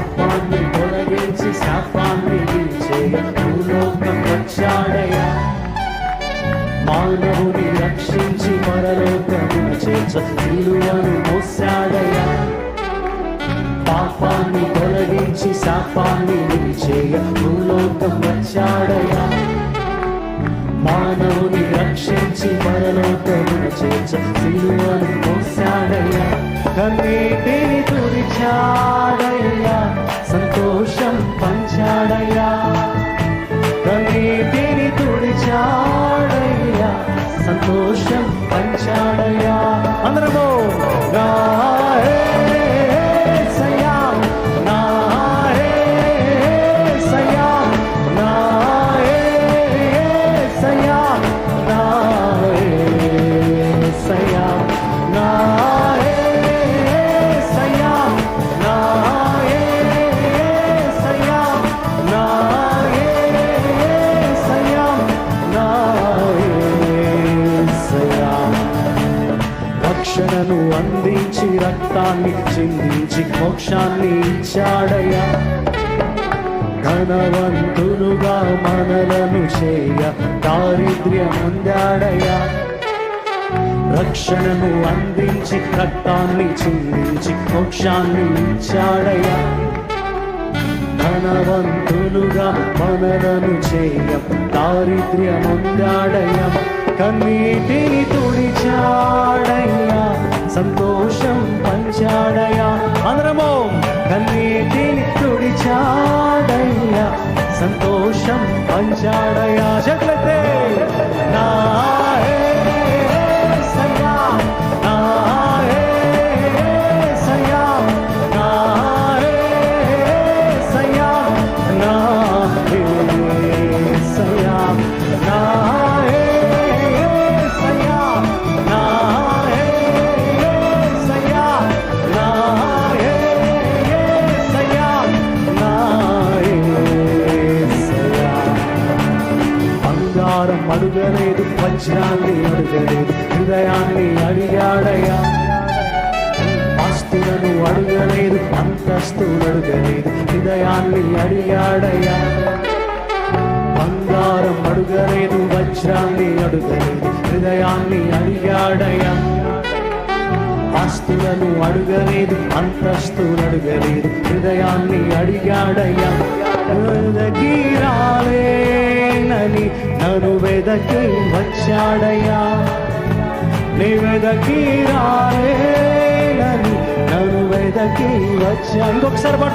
పాపాన్ని తొలగించి శాపాన్ని విడిచేయ భూలోకం వచ్చాడయ్యా. మానవుని రక్షించి పరలోకమున చేర్చ సిలువను మోసాడయ్యా. పాపాన్ని తొలగించి శాపాన్ని విడిచేయ భూలోకం వచ్చాడయ్యా. మానవుని రక్షించి పరలోకమున చేర్చ సిలువను మోసాడయ్యా. కన్నీటిని తుడిచాడయ్యా, సంతోషం పంచాడయ్యా. కన్నీటిని తుడిచాడయ్యా, సంతోషం పంచాడయ్యా. అందరము నా యేసయ్యా, నా యేసయ్యా, నా యేసయ్యా, నా యేసయ్యా, నా యేసయ్యా, నా యేసయ్యా, నా యేసయ్యా, నా యేసయ్యా. రక్షణను అందించి రక్తాన్ని చిందించి మోక్షాన్ని ఇచ్చాడయ్యా. ధనవంతులుగా మనలను చేయ దారిద్ర్యం పొందాడయ్యా. రక్షణను అందించి రక్తాన్ని చిందించి మోక్షాన్ని ఇచ్చాడయ్యా. ధనవంతులుగా మనలను చేయ దారిద్ర్యం పొందాడయ్యా. కన్నీటిని తుడిచాడయ్యా, సంతోషం పంచాడయ్యా. అందరము కన్నీటిని తుడిచాడయ్యా, సంతోషం పంచాడయ్యా. చేతులెత్తే నా యేసయ్యా, నా యేసయ్యా, నా యేసయ్యా, నా యేసయ్యా, నా యేసయ్యా, నా యేసయ్యా, నా యేసయ్యా, నా యేసయ్యా. బంగారం అడుగలేదు, వజ్రాన్ని అడుగలేదు, హృదయాన్ని అడిగాడయ్యా. ఆస్తులను అడుగలేదు, అంతస్తులు అడుగలేదు, హృదయాన్ని అడిగాడయ్యా. బంగారం అడుగలేదు, వజ్రాన్ని అడుగలేదు, హృదయాన్ని అడిగాడయ్యా. ఆస్తులను అడుగలేదు, అంతస్తులు అడుగలేదు, హృదయాన్ని అడిగాడయ్యా. వెదకి రాలేనని నన్ను వెదకి వచ్చాడయ్యా. నీ వెదకి రాలేనని నన్ను వెదకి వచ్చా. ఇంకొకసారి పడతా.